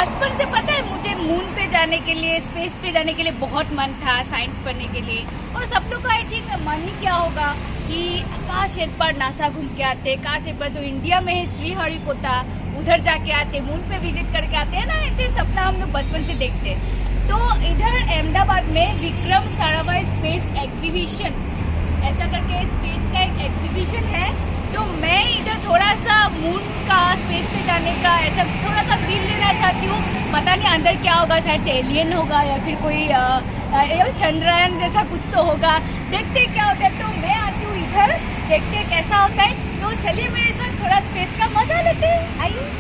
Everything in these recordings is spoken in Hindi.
बचपन से पता है मुझे मून पे जाने के लिए, स्पेस पे जाने के लिए बहुत मन था, साइंस पढ़ने के लिए। और सब लोग का आई थिंक मन ही क्या होगा कि काश एक बार नासा घूम के आते, काश एक बार जो इंडिया में है श्रीहरिकोटा उधर जाके आते, मून पे विजिट करके आते हैं ना, ऐसे सपना हम लोग बचपन से देखते हैं। तो इधर अहमदाबाद में विक्रम साराभाई स्पेस एग्जीबिशन ऐसा करके स्पेस का एक एग्जीबिशन है। तो मैं इधर थोड़ा सा मून का, स्पेस पे जाने का ऐसा थोड़ा सा फील लेना चाहती हूँ। पता नहीं अंदर क्या होगा, शायद से एलियन होगा या फिर कोई चंद्रयान जैसा कुछ तो होगा। देखते क्या होता है। तो मैं आती हूँ इधर, देखते कैसा होता है। तो चलिए मेरे साथ थोड़ा स्पेस का मजा लेते हैं, आइए।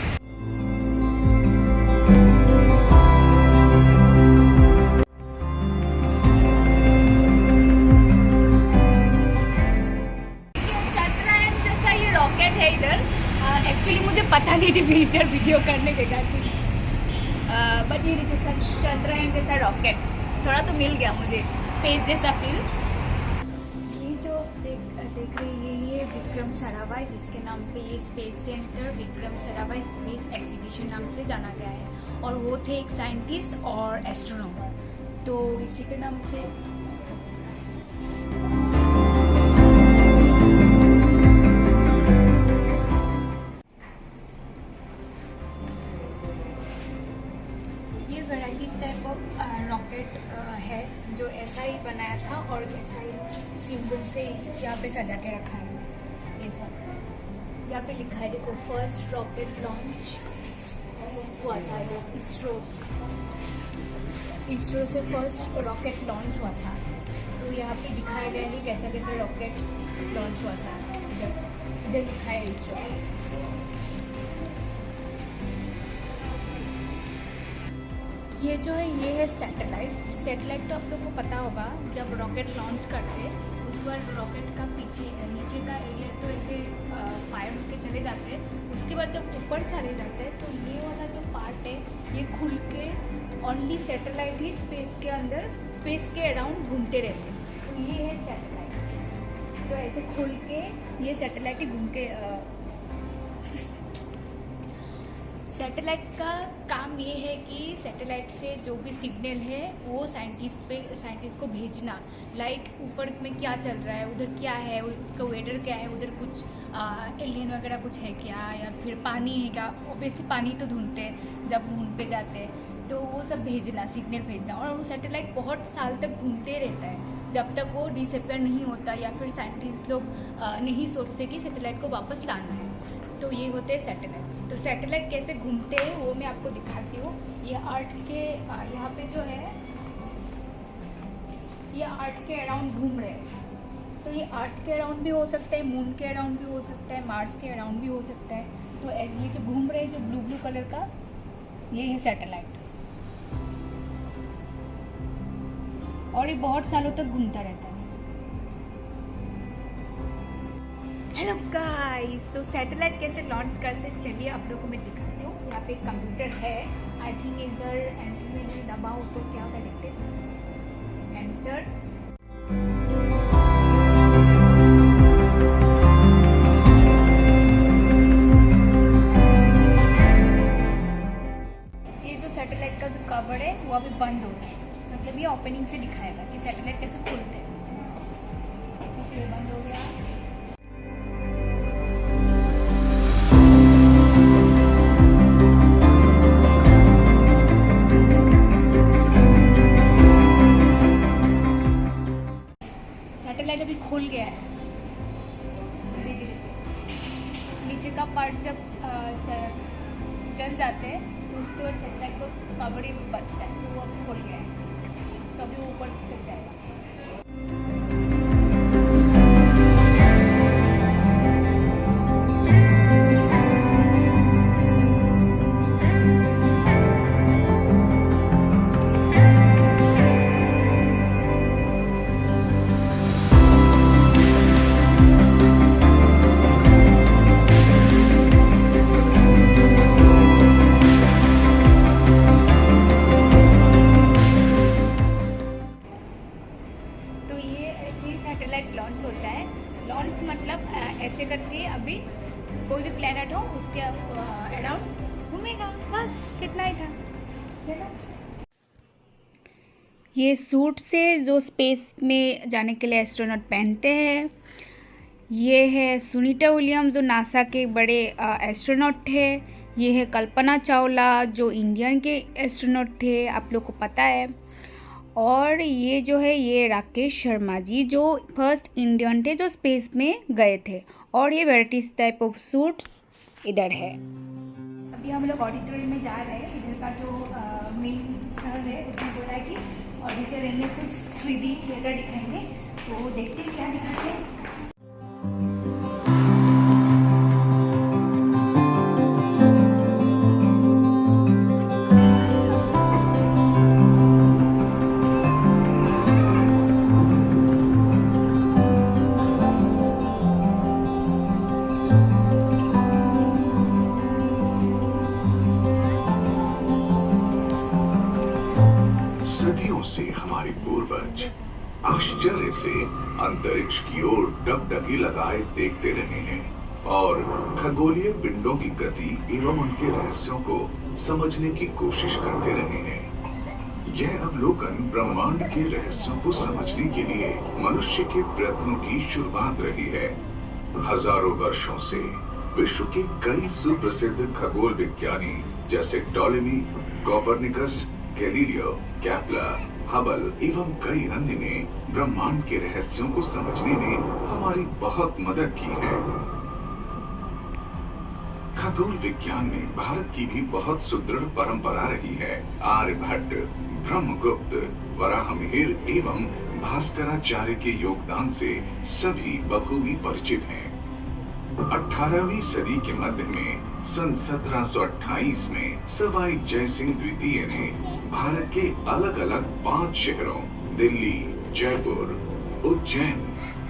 एक्चुअली मुझे पता नहीं थी मैं इधर वीडियो करने देगा बट ये चंद्रयान जैसा रॉकेट थोड़ा तो मिल गया मुझे, स्पेस जैसा फील। ये जो देख रही है ये विक्रम साराभाई, जिसके नाम पे ये space centre Vikram Sarabhai space exhibition नाम से जाना गया है। और वो थे एक साइंटिस्ट और एस्ट्रोनॉमर, तो इसी के नाम से वैराइटीज टाइप ऑफ रॉकेट है जो ऐसा ही बनाया था और ऐसा ही सिंबल से यहाँ पे सजा के रखा है। ये सब यहाँ पे लिखा है, देखो फर्स्ट रॉकेट लॉन्च हुआ था इसरो से फर्स्ट रॉकेट लॉन्च हुआ था। तो यहाँ पे दिखाया गया है कैसा कैसा रॉकेट लॉन्च हुआ था। इधर लिखा है इसरो। ये जो है ये है सैटेलाइट। तो आप लोग को पता होगा जब रॉकेट लॉन्च करते हैं उस पर रॉकेट का नीचे का एरिया तो ऐसे फायर होके चले जाते हैं। उसके बाद जब ऊपर चले जाते हैं तो ये वाला जो पार्ट है ये खुल के ओनली सैटेलाइट ही स्पेस के अंदर, स्पेस के अराउंड घूमते रहते हैं। तो ये है सैटेलाइट। तो ऐसे खुल के ये सैटेलाइट ही घूम के सैटेलाइट का काम ये है कि सैटेलाइट से जो भी सिग्नल है वो साइंटिस्ट को भेजना, लाइक ऊपर में क्या चल रहा है, उधर क्या है, उसका वेदर क्या है, उधर कुछ एलियन वगैरह कुछ है क्या, या फिर पानी है क्या। ऑब्वियसली पानी तो ढूंढते हैं जब मून पे जाते हैं, तो वो सब भेजना, सिग्नल भेजना। और वो सैटेलाइट बहुत साल तक घूमते रहता है जब तक वो डिसअपियर नहीं होता या फिर साइंटिस्ट लोग नहीं सोचते कि सैटेलाइट को वापस लाना है। तो ये होते हैं सैटेलाइट। तो सैटेलाइट कैसे घूमते हैं वो मैं आपको दिखाती हूँ। ये अर्थ के यहाँ पे जो है ये अर्थ के अराउंड घूम रहे हैं। तो ये अर्थ के अराउंड भी हो सकता है, मून के अराउंड भी हो सकता है, मार्स के अराउंड भी हो सकता है। तो ये जो घूम रहे हैं जो ब्लू कलर का, ये है सैटेलाइट। और ये बहुत सालों तक घूमता रहता है। हेलो गाइस, तो सैटेलाइट कैसे लॉन्च करते हैं चलिए आप लोगों को मैं दिखाती हूँ। यहाँ पे कंप्यूटर है, आई थिंक इधर एंटर में दबाओ तो क्या होता है देखते हैं। एंटर। ये जो सैटेलाइट का जो कवर है वो अभी बंद हो रहा है, मतलब ये ओपनिंग से दिखाएगा कि सैटेलाइट कैसे खुलते हैं। तो ये बंद हो गया। सैटेलाइट अभी खुल गया है धीरे धीरे। नीचे का पार्ट जब चल जाते हैं तो उसके बाद सैटेलाइट को कवर ही बचता है, तो वो अभी खुल गया है। तो अभी वो ऊपर तक जाएगा। सैटेलाइट लॉन्च होता है। लॉन्च मतलब ऐसे करके अभी कोई भी प्लैनेट हो उसके अराउंड घूमेगा, बस इतना ही था। ये सूट से जो स्पेस में जाने के लिए एस्ट्रोनॉट पहनते हैं। ये है सुनीता विलियम्स जो नासा के बड़े एस्ट्रोनॉट थे। ये है कल्पना चावला जो इंडियन के एस्ट्रोनॉट थे, आप लोग को पता है। और ये जो है ये राकेश शर्मा जी जो फर्स्ट इंडियन थे जो स्पेस में गए थे। और ये वेराइटीज टाइप ऑफ सूट्स इधर है। अभी हम लोग ऑडिटोरियम में जा रहे हैं। इधर का जो मेन सर है उसने बोला है कि ऑडिटोरियम में कुछ 3D थिएटर दिखाएंगे, तो देखते हैं क्या दिखाते हैं। सदियों से हमारे पूर्वज आश्चर्य से अंतरिक्ष की ओर डगडगी लगाए देखते रहे हैं और खगोलीय पिंडों की गति एवं उनके रहस्यों को समझने की कोशिश करते रहे हैं। यह अवलोकन ब्रह्मांड के रहस्यों को समझने के लिए मनुष्य के प्रयत्नों की शुरुआत रही है। हजारों वर्षों से विश्व के कई सुप्रसिद्ध खगोल विज्ञानी जैसे Ptolemy, Copernicus, Galileo, Kepler, Hubble एवं कई अन्य ने ब्रह्मांड के रहस्यों को समझने में हमारी बहुत मदद की है। खगोल विज्ञान में भारत की भी बहुत सुदृढ़ परंपरा रही है। आर्यभट्ट, ब्रह्मगुप्त, वराहमिहिर एवं भास्कराचार्य के योगदान से सभी बखूबी परिचित हैं। 18वीं सदी के मध्य में सन 1728 में सवाई जयसिंह द्वितीय ने भारत के अलग अलग 5 शहरों दिल्ली, जयपुर, उज्जैन,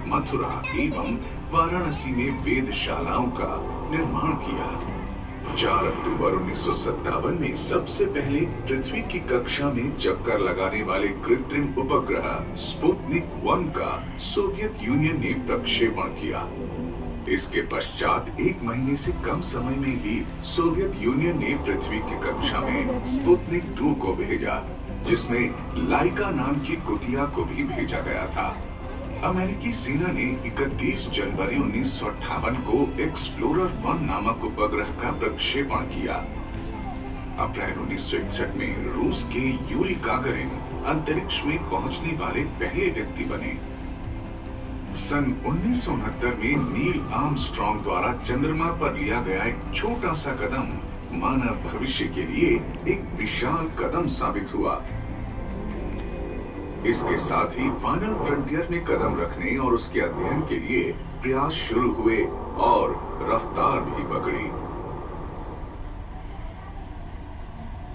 मथुरा एवं वाराणसी में वेधशालाओं का निर्माण किया। 4 अक्टूबर 1957 में सबसे पहले पृथ्वी की कक्षा में चक्कर लगाने वाले कृत्रिम उपग्रह स्पुतनिक 1 का सोवियत यूनियन ने प्रक्षेपण किया। इसके पश्चात 1 महीने से कम समय में ही सोवियत यूनियन ने पृथ्वी की कक्षा में स्पुतनिक 2 को भेजा, जिसमें लाइका नाम की कुतिया को भी भेजा गया था। अमेरिकी सेना ने 31 जनवरी 1958 को एक्सप्लोरर 1 नामक उपग्रह का प्रक्षेपण किया। अप्रैल 1961 में रूस के यूरी गागरिन अंतरिक्ष में पहुंचने वाले पहले व्यक्ति बने। सन 1969 में नील आर्मस्ट्रॉन्ग द्वारा चंद्रमा पर लिया गया एक छोटा सा कदम मानव भविष्य के लिए एक विशाल कदम साबित हुआ। इसके साथ ही फाइनल फ्रंटियर में कदम रखने और उसके अध्ययन के लिए प्रयास शुरू हुए और रफ्तार भी पकड़ी।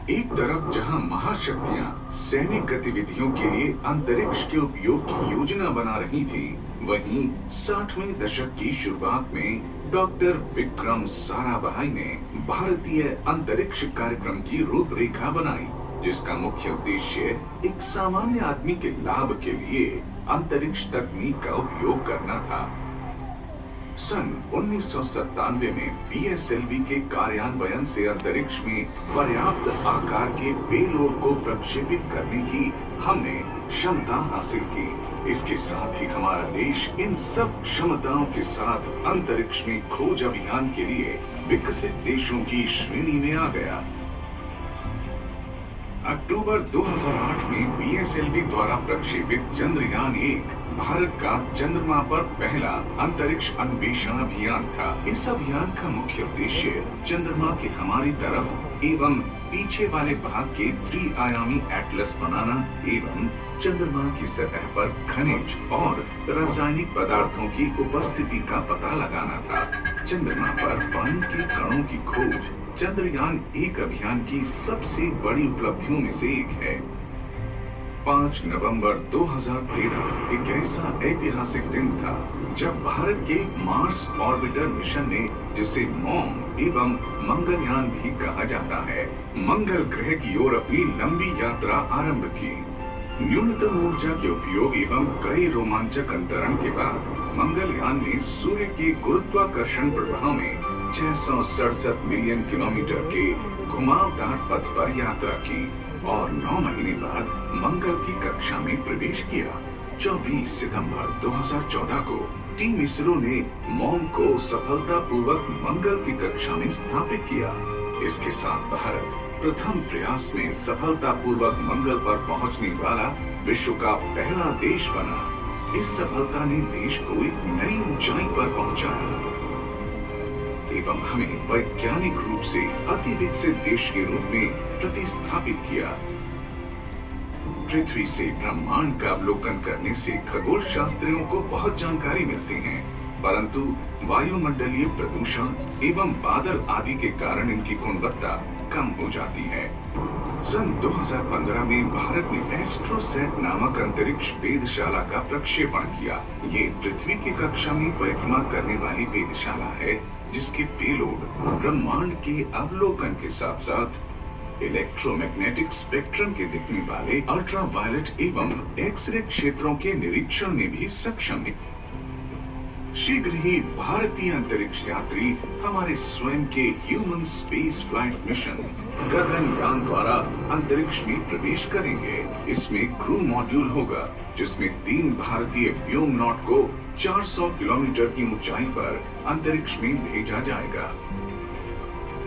एक तरफ जहां महाशक्तियां सैनिक गतिविधियों के लिए अंतरिक्ष के उपयोग की योजना बना रही थी, वहीं 60वें दशक की शुरुआत में डॉक्टर विक्रम साराभाई ने भारतीय अंतरिक्ष कार्यक्रम की रूपरेखा बनाई, जिसका मुख्य उद्देश्य एक सामान्य आदमी के लाभ के लिए अंतरिक्ष तकनीक का उपयोग करना था। सन 1997 में PSLV के कार्यान्वयन से अंतरिक्ष में पर्याप्त आकार के पेलोड को प्रक्षेपित करने की हमने क्षमता हासिल की। इसके साथ ही हमारा देश इन सब क्षमताओं के साथ अंतरिक्ष में खोज अभियान के लिए विकसित देशों की श्रेणी में आ गया। अक्टूबर 2008 में PSLV द्वारा प्रक्षेपित चंद्रयान 1 भारत का चंद्रमा पर पहला अंतरिक्ष अन्वेषण अभियान था। इस अभियान का मुख्य उद्देश्य चंद्रमा के हमारी तरफ एवं पीछे वाले भाग के त्रिआयामी एटलस बनाना एवं चंद्रमा की सतह पर खनिज और रासायनिक पदार्थों की उपस्थिति का पता लगाना था। चंद्रमा पर पानी के कणों की खोज चंद्रयान 1 अभियान की सबसे बड़ी उपलब्धियों में से एक है। 5 नवंबर 2013 एक ऐसा ऐतिहासिक दिन था जब भारत के मार्स ऑर्बिटर मिशन ने, जिसे मॉम एवं मंगलयान भी कहा जाता है, मंगल ग्रह की ओर अपनी लंबी यात्रा आरंभ की। न्यूनतम ऊर्जा के उपयोग एवं कई रोमांचक अंतरण के बाद मंगलयान ने सूर्य के गुरुत्वाकर्षण प्रभाव में 667 मिलियन किलोमीटर के घुमावदार पथ पर यात्रा की और 9 महीने बाद मंगल की कक्षा में प्रवेश किया। 24 सितंबर 2014 को टीम इसरो ने मॉम को सफलतापूर्वक मंगल की कक्षा में स्थापित किया। इसके साथ भारत प्रथम प्रयास में सफलतापूर्वक मंगल पर पहुंचने वाला विश्व का पहला देश बना। इस सफलता ने देश को एक नई ऊंचाई पर पहुंचाया एवं हमें वैज्ञानिक रूप से अति विकसित देश के रूप में प्रतिस्थापित किया। पृथ्वी से ब्रह्मांड का अवलोकन करने से खगोल शास्त्रियों को बहुत जानकारी मिलती है, परंतु वायुमंडलीय प्रदूषण एवं बादल आदि के कारण इनकी गुणवत्ता कम हो जाती है। सन 2015 में भारत ने एस्ट्रोसैट नामक अंतरिक्ष वेधशाला का प्रक्षेपण किया। ये पृथ्वी की कक्षा में परिक्रमा करने वाली वेधशाला है, जिसके पेलोड ब्रह्मांड के अवलोकन के साथ साथ इलेक्ट्रोमैग्नेटिक स्पेक्ट्रम के दिखने वाले अल्ट्रावायलेट एवं एक्सरे क्षेत्रों के निरीक्षण में भी सक्षम है। शीघ्र ही भारतीय अंतरिक्ष यात्री हमारे स्वयं के human space flight mission Gaganyaan द्वारा अंतरिक्ष में प्रवेश करेंगे। इसमें क्रू मॉड्यूल होगा, जिसमें 3 भारतीय व्योमनॉट को 400 किलोमीटर की ऊंचाई पर अंतरिक्ष में भेजा जाएगा।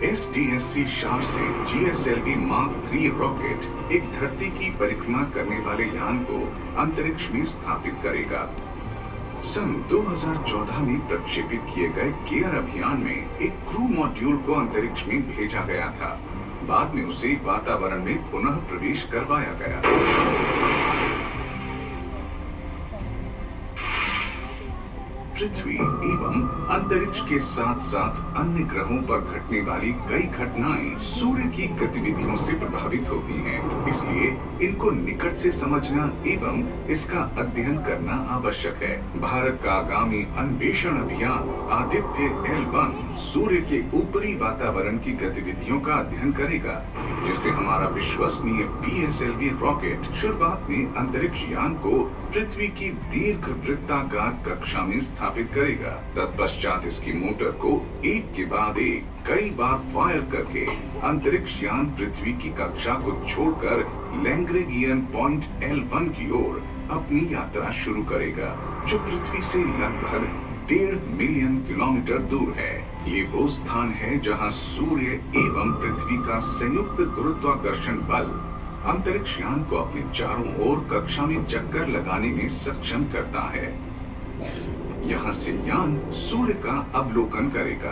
SDSC शार से GSLV मार्क 3 रॉकेट एक धरती की परिक्रमा करने वाले यान को अंतरिक्ष में स्थापित करेगा। सन 2014 में प्रक्षेपित किए गए केयर अभियान में एक क्रू मॉड्यूल को अंतरिक्ष में भेजा गया था। बाद में उसे वातावरण में पुनः प्रवेश करवाया गया। पृथ्वी एवं अंतरिक्ष के साथ साथ अन्य ग्रहों पर घटने वाली कई घटनाएं सूर्य की गतिविधियों से प्रभावित होती हैं। इसलिए इनको निकट से समझना एवं इसका अध्ययन करना आवश्यक है। भारत का आगामी अन्वेषण अभियान आदित्य L1 सूर्य के ऊपरी वातावरण की गतिविधियों का अध्ययन करेगा, जिससे हमारा विश्वसनीय PSLV रॉकेट शुरुआत में अंतरिक्ष यान को पृथ्वी की दीर्घ वृत्ताकार कक्षा में स्थापित करेगा। तत्पश्चात इसकी मोटर को एक के बाद एक कई बार फायर करके अंतरिक्ष यान पृथ्वी की कक्षा को छोड़कर लैग्रेंजियन पॉइंट L1 की ओर अपनी यात्रा शुरू करेगा, जो पृथ्वी से लगभग 1.5 मिलियन किलोमीटर दूर है। ये वो स्थान है जहां सूर्य एवं पृथ्वी का संयुक्त गुरुत्वाकर्षण बल अंतरिक्ष यान को अपने चारों ओर कक्षा में चक्कर लगाने में सक्षम करता है। यहाँ से यान सूर्य का अवलोकन करेगा।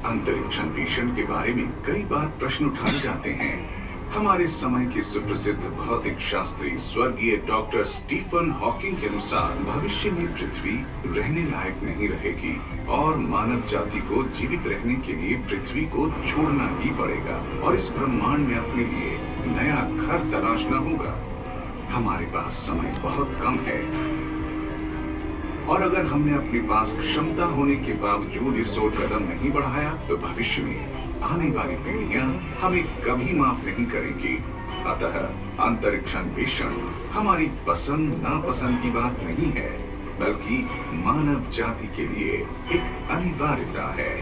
अंतरिक्ष अन्वेषण के बारे में कई बार प्रश्न उठाए जाते हैं। हमारे समय के सुप्रसिद्ध भौतिक शास्त्री स्वर्गीय डॉक्टर स्टीफन हॉकिंग के अनुसार भविष्य में पृथ्वी रहने लायक नहीं रहेगी और मानव जाति को जीवित रहने के लिए पृथ्वी को छोड़ना ही पड़ेगा और इस ब्रह्मांड में अपने लिए नया घर तलाशना होगा। हमारे पास समय बहुत कम है और अगर हमने अपने पास क्षमता होने के बावजूद इस ओर कदम नहीं बढ़ाया तो भविष्य में आने वाली पीढ़ियां हमें कभी माफ नहीं करेंगी। अतः अंतरिक्ष अन्वेषण हमारी पसंद नापसंद की बात नहीं है, बल्कि मानव जाति के लिए एक अनिवार्यता है।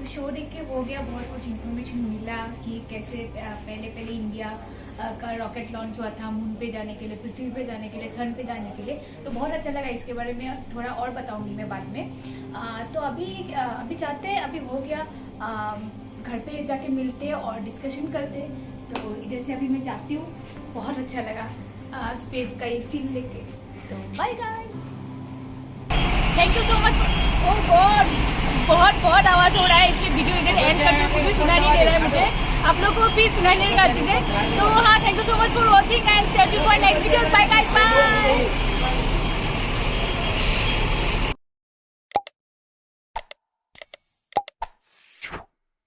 शो देख के हो गया, बहुत कुछ इन्फॉर्मेशन मिला कि कैसे पहले इंडिया का रॉकेट लॉन्च हुआ था मून पे जाने के लिए, पृथ्वी पे जाने के लिए, सन पे जाने के लिए। तो बहुत अच्छा लगा। इसके बारे में थोड़ा और बताऊंगी मैं बाद में। तो अभी चाहते हैं, अभी हो गया, घर पे जाके मिलते और डिस्कशन करते। तो इधर से अभी मैं जाती हूँ। बहुत अच्छा लगा स्पेस का ये फील लेके। तो bye guys, thank you so much. Oh god, बहुत आवाज हो रहा है, इसलिए वीडियो इधर एंड करते हुए कुछ भी सुना नहीं दे रहा है मुझे। आप लोगों को भी सुनाई नहीं देगा चीजें। तो हाँ, thank you so much for watching and stay tuned for next video. Bye guys, bye.